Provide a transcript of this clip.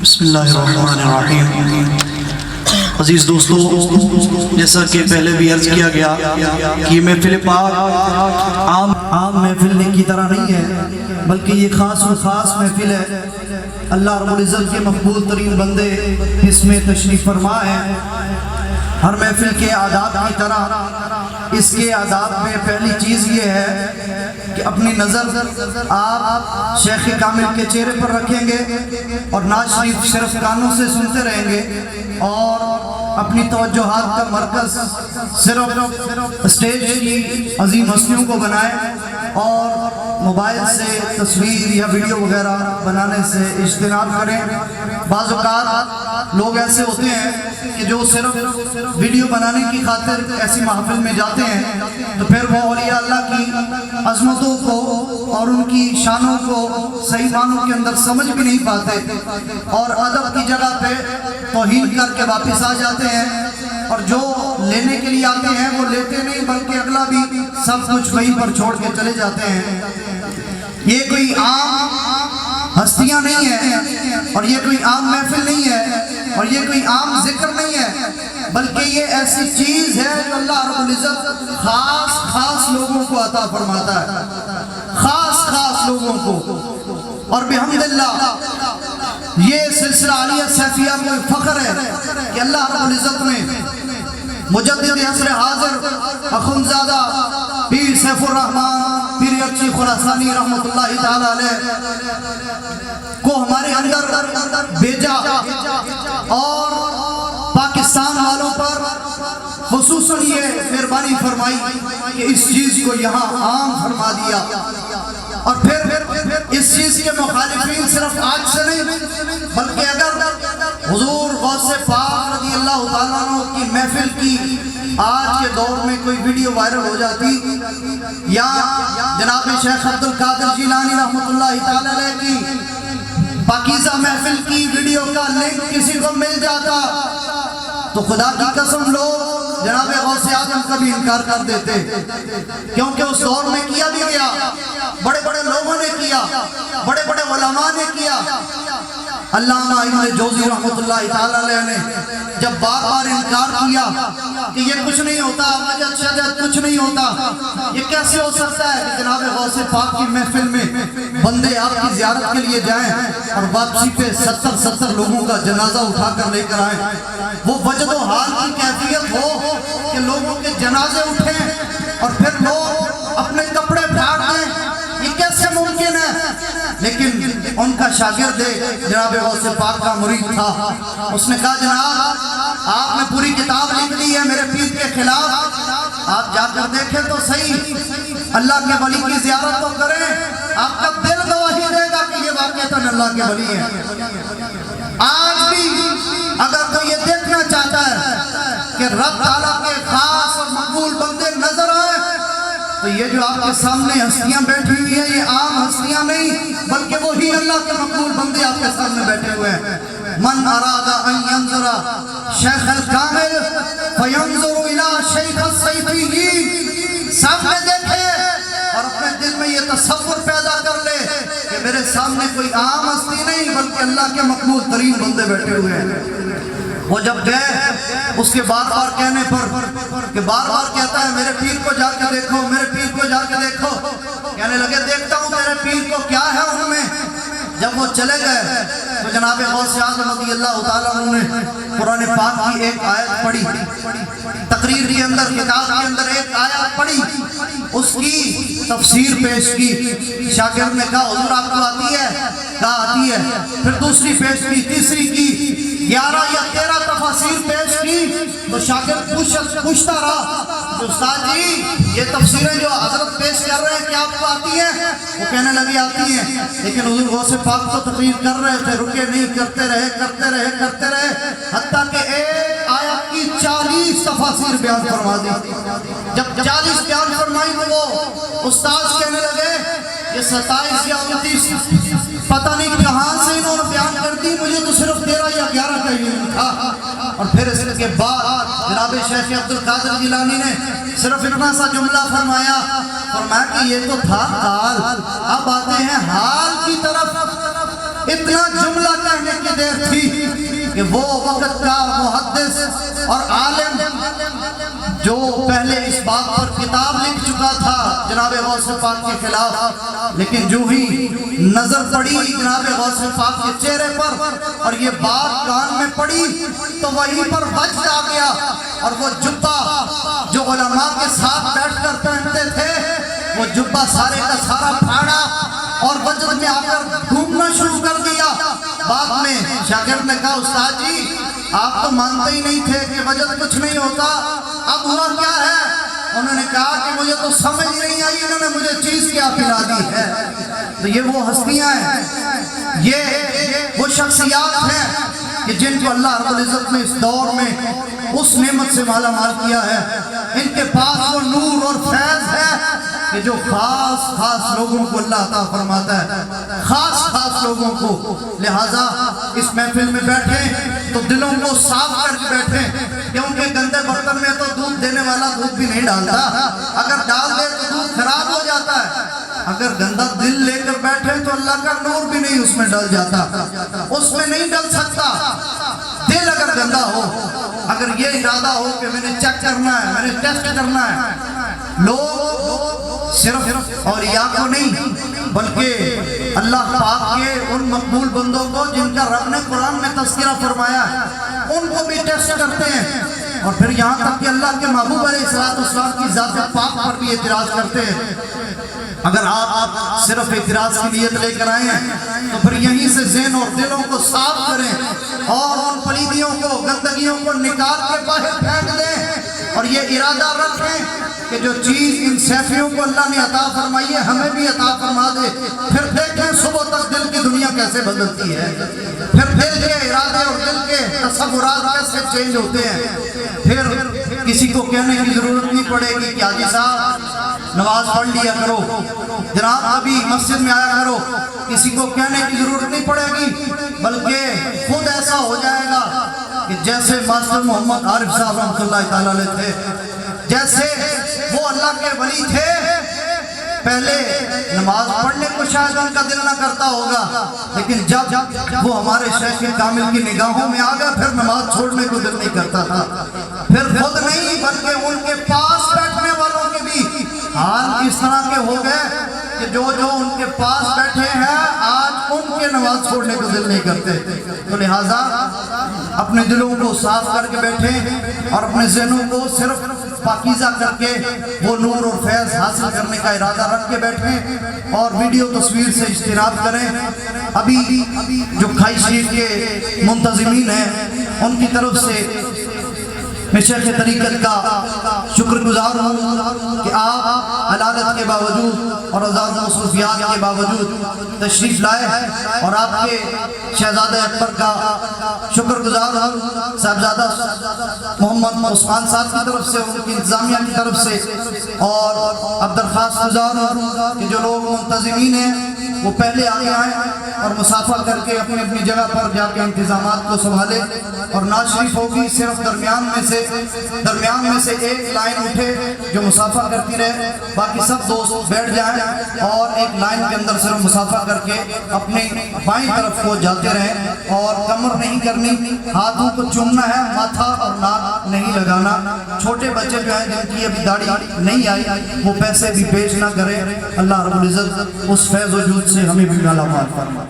بسم اللہ الرحمن الرحیم۔ عزیز دوستو، جیسا کہ پہلے بھی عرض کیا گیا کہ یہ محفل پاک عام محفل کی طرح نہیں ہے، بلکہ یہ خاص و خاص محفل ہے۔ اللہ رب العزت کے مقبول ترین بندے اس میں تشریف فرما ہیں۔ ہر محفل کے آداب کی طرح اس کے آداب میں پہلی چیز یہ ہے کہ اپنی نظر آپ شیخ کامل کے چہرے پر رکھیں گے اور نعت شریف صرف کانوں سے سنتے رہیں گے، اور اپنی توجہات کا مرکز صرف اسٹیج کی عظیم ہستیوں کو بنائیں اور موبائل سے تصویر یا ویڈیو وغیرہ بنانے سے اجتناب کریں۔ بعض اوقات لوگ ایسے ہوتے ہیں کہ جو صرف ویڈیو بنانے کی خاطر ایسی محفل میں جاتے ہیں تو پھر وہ اولیاء اللہ کی عظمتوں کو اور ان کی شانوں کو صحیح معنوں کے اندر سمجھ بھی نہیں پاتے، اور ادب کی جگہ پہ توہین کر کے واپس آ جاتے ہیں، اور جو لینے کے لیے آتے ہیں وہ لیتے نہیں بلکہ اگلا بھی سب کچھ وہیں پر چھوڑ کے چلے جاتے ہیں۔ یہ کوئی عام ہستیاں نہیں ہیں، اور یہ کوئی عام محفل نہیں ہے، اور یہ کوئی عام ذکر نہیں ہے، بلکہ یہ ایسی چیز ہے جو اللہ رب العزت خاص لوگوں کو عطا فرماتا ہے، خاص لوگوں کو۔ اور بحمداللہ یہ سلسلہ عالیہ سیفیہ میں فخر ہے کہ اللہ رب العزت نے مجدد عصر حاضر اخندزادہ پیر سیف الرحمن پیر ارچی خراسانی رحمت اللہ تعالی علیہ کو ہمارے اندر بھیجا، اور پاکستان والوں پر خصوصاً یہ مہربانی فرمائی کہ اس چیز کو یہاں عام فرما دیا، اور پھر اس چیز کے مخالفین صرف آج سے نہیں بلکہ اگر حضور غوث پاک رضی اللہ تعالیٰ عنہ کی محفل کی آج کے دور میں کوئی ویڈیو وائرل ہو جاتی، یا جناب شیخ عبدالقادر جیلانی رحمت اللہ تعالیٰ علیہ کی پاکیزہ محفل کی ویڈیو کا لنک کسی کو مل جاتا تو خدا کی قسم لوگ جناب غوث اعظم کا بھی انکار کر دیتے، کیونکہ اس دور میں کیا بھی گیا، بڑے بڑے لوگوں نے کیا، بڑے بڑے علماء نے کیا۔ علامہ ابن جوزی رحمت اللہ تعالیٰ علیہ نے جب بار بار انکار کیا کہ یہ کچھ نہیں ہوتا، مجد شجد کچھ نہیں ہوتا، یہ کیسے ہو سکتا ہے کہ جناب غوث پاک کی محفل میں بندے آپ کی زیارت کے لیے جائیں اور واپسی پہ 70 لوگوں کا جنازہ اٹھا کر لے کر آئیں، وہ وجد و حال کی کیفیت ہو کہ لوگوں کے جنازے اٹھیں اور پھر لوگ اپنے کپڑے پھاڑ دیں، یہ کیسے ممکن ہے؟ لیکن ان کا شاگرد جناب غوث پاک کا مرید تھا، اس نے کہا جناب آپ نے پوری کتاب لکھ لی ہے میرے پیر کے خلاف، آپ جا کر دیکھیں تو صحیح، اللہ کے ولی کی زیارت تو کریں، آپ کا دل گواہی دے گا کہ یہ واقعتاً اللہ کے ولی ہیں۔ آج بھی اگر تو یہ دیکھنا چاہتا ہے کہ رب تعالیٰ کے خاص اور مقبول بندے نظر آئے تو یہ جو آپ کے سامنے ہستیاں بیٹھی ہوئی ہیں یہ عام ہستیاں نہیں بلکہ وہی اللہ کے مقبول بندے آپ کے سامنے بیٹھے ہوئے ہیں۔ من اراد ان ينظر شیخ الکامل فینظر الى شیخ الصیفی، سامنے دیکھے اور اپنے دل میں یہ تصور پیدا کر لے کہ میرے سامنے کوئی عام ہستی نہیں بلکہ اللہ کے مقبول ترین بندے بیٹھے ہوئے ہیں۔ وہ جب گئے اس کے بار بار کہنے پر کہ بار بار کہتا ہے میرے پیر کو جا کے دیکھو، میرے پیر کو جا کے دیکھو، کہنے لگے دیکھتا ہوں میرے پیر کو کیا ہے ان میں۔ جب وہ چلے گئے تو جناب غوث اعظم رضی اللہ تعالیٰ عنہ نے قرآن پاک کی ایک آیت پڑھی، تقریر کے اندر کتاب کے اندر ایک آیت پڑھی، اس کی تفسیر پیش کی۔ شاگرد نے کہا حضور آپ کو آتی ہے؟ کہا آتی ہے۔ پھر دوسری پیش کی، تیسری کی، 11 یا 13 تفاسیر پیش کی تو شاگرد پوچھتا رہا استاد جی یہ تفسیریں جو حضرت پیش کر رہے ہیں کیا آپ کو آتی ہیں؟ وہ کہنے لگی آتی ہیں، لیکن حضور غوث پاک تو تقریر کر رہے تھے، رکے نہیں، کرتے رہے حتیٰ کہ ایک آیت کی 40 تفاسیر بیان فرما دی۔ جب 40 بیان فرمائی تو وہ استاد کہنے لگے یہ 27 یا 29 پتہ نہیں کہاں سے انہوں نے بیان کر دی، مجھے تو صرف 13 یا 11 کا علم تھا۔ اور پھر اس کے بعد جناب شیخ عبدالقادر جیلانی نے صرف اتنا سا جملہ فرمایا کہ یہ تو تھا حال، اب آتے ہیں حال کی طرف۔ اتنا جملہ کہنے کی دیر تھی کہ وہ وقت کا محدث اور عالم جو پہلے اس بات پر کتاب لکھ چکا تھا جناب غوث پاک کے خلاف، لیکن جو ہی نظر پڑی جناب غوث پاک کے چہرے پر اور یہ بات کان میں پڑی تو وہیں پر وجد آ گیا، اور وہ جبہ جو علماء کے ساتھ بیٹھ کر پہنتے تھے وہ جبہ سارے کا سارا پھاڑا اور وجد میں آ کر گھومنا شروع کر دیا۔ بعد میں شاگرد نے کہا استاد جی آپ تو مانتے ہی نہیں تھے کہ وجد کچھ نہیں ہوتا، اب ہوا کیا ہے؟ انہوں نے کہا کہ مجھے تو سمجھ نہیں آئی، انہوں نے مجھے چیز کیا پلا دی ہے۔ تو یہ وہ ہستیاں ہیں، یہ وہ شخصیات ہیں کہ جن کو اللہ رب العزت نے اس دور میں اس نعمت سے مالا مال کیا ہے۔ ان کے پاس وہ نور اور فیض ہے کہ جو خاص لوگوں کو اللہ عطا فرماتا ہے، خاص لوگوں کو۔ لہٰذا اس محفل میں بیٹھیں تو دلوں کو صاف کر کے بیٹھیں، کیونکہ گندے برتن میں تو دودھ دینے والا دودھ بھی نہیں ڈالتا، اگر ڈال دے تو دودھ خراب ہو جاتا ہے۔ اگر گندا دل لے کر بیٹھے تو اللہ کا نور بھی نہیں اس میں ڈل جاتا، اس میں نہیں ڈل سکتا۔ دل اگر گندا ہو، اگر یہ ارادہ ہو کہ میں نے چیک کرنا ہے، میں نے ٹیسٹ کرنا ہے، لوگ صرف اولیاء کو نہیں بلکہ اللہ پاک کے ان مقبول بندوں کو جن کا رب نے قرآن میں تذکرہ فرمایا ہے ان کو بھی ٹیسٹ کرتے ہیں، اور پھر یہاں تک کہ اللہ کے محبوب علیہ السلام کی ذات پاک پر بھی اعتراض کرتے ہیں۔ اگر آپ صرف اعتراض کی نیت لے کر آئے ہیں تو پھر یہیں سے ذہن اور دلوں کو صاف کریں اور ان پلیدیوں کو گندگیوں کو نکال کے باہر پھینک دیں، اور یہ ارادہ رکھیں کہ جو چیز ان سیفیوں کو اللہ نے عطا فرمائی ہے ہمیں بھی عطا فرما دے۔ پھر دیکھیں صبح تک دل کی دنیا کیسے بدلتی ہے، پھر دل کے ارادے اور دل کے تصورات کیسے چینج ہوتے ہیں۔ پھر کسی کو کہنے کی ضرورت نہیں پڑے گی کہ حاجی صاحب نماز پڑھ لیا کرو، جناب ابھی مسجد میں آیا کرو، کسی کو کہنے کی ضرورت نہیں پڑے گی، بلکہ خود ایسا ہو جائے گا کہ جیسے ماسٹر محمد عارف صاحب رحمۃ اللہ تعالیٰ علیہ تھے، جیسے وہ اللہ کے ولی تھے، پہلے نماز پڑھنے کو شاید ان کا دل نہ کرتا ہوگا، لیکن جب وہ ہمارے شیخ کامل کی نگاہوں میں آ گیا پھر نماز چھوڑنے کو دل نہیں کرتا تھا۔ پھر خود نہیں بلکہ ان کے پاس بیٹھنے والوں کے بھی حال اس طرح کے ہو گئے کہ جو ان کے پاس بیٹھے ہیں آج ان کے نماز چھوڑنے کو دل نہیں کرتے۔ تو لہٰذا اپنے دلوں کو صاف کر کے بیٹھیں اور اپنے ذہنوں کو صرف پاکیزہ کر کے وہ نور اور فیض حاصل کرنے کا ارادہ رکھ کے بیٹھیں، اور ویڈیو تصویر سے اجتناب کریں۔ ابھی جو کھائی شریف کے منتظمین ہیں ان کی طرف سے میں شیخ طریقت کا شکر گزار ہوں کہ آپ علالت کے باوجود اور عزاز مصروفیات کے باوجود تشریف لائے ہیں، اور آپ کے شہزادہ اکبر کا شکر گزار ہوں، صاحبزادہ محمد عثمان صاحب کی طرف سے، ان کی انتظامیہ کی طرف سے، اور اب درخواست گزار ہوں کہ جو لوگ منتظمین ہیں وہ پہلے آگے آئیں اور مسافہ کر کے اپنی اپنی جگہ پر جا کے انتظامات کو سنبھالیں، اور ناز شریف ہوگی صرف درمیان میں سے ایک لائن اٹھے جو مسافہ کرتی رہے، باقی سب دوست بیٹھ جائیں اور ایک لائن کے اندر صرف مسافہ کر کے اپنے بائیں طرف کو جاتے رہیں، اور کمر نہیں کرنی، ہاتھوں کو چومنا ہے، ماتھا اور ناک نہیں لگانا۔ چھوٹے بچے جو ہیں جن کی ابھی داڑھی نہیں آئی وہ پیسے بھی پیش نہ کریں۔ اللہ رب العزت اس فیض و جود سے ہمیں بھی مالا مال فرمائے۔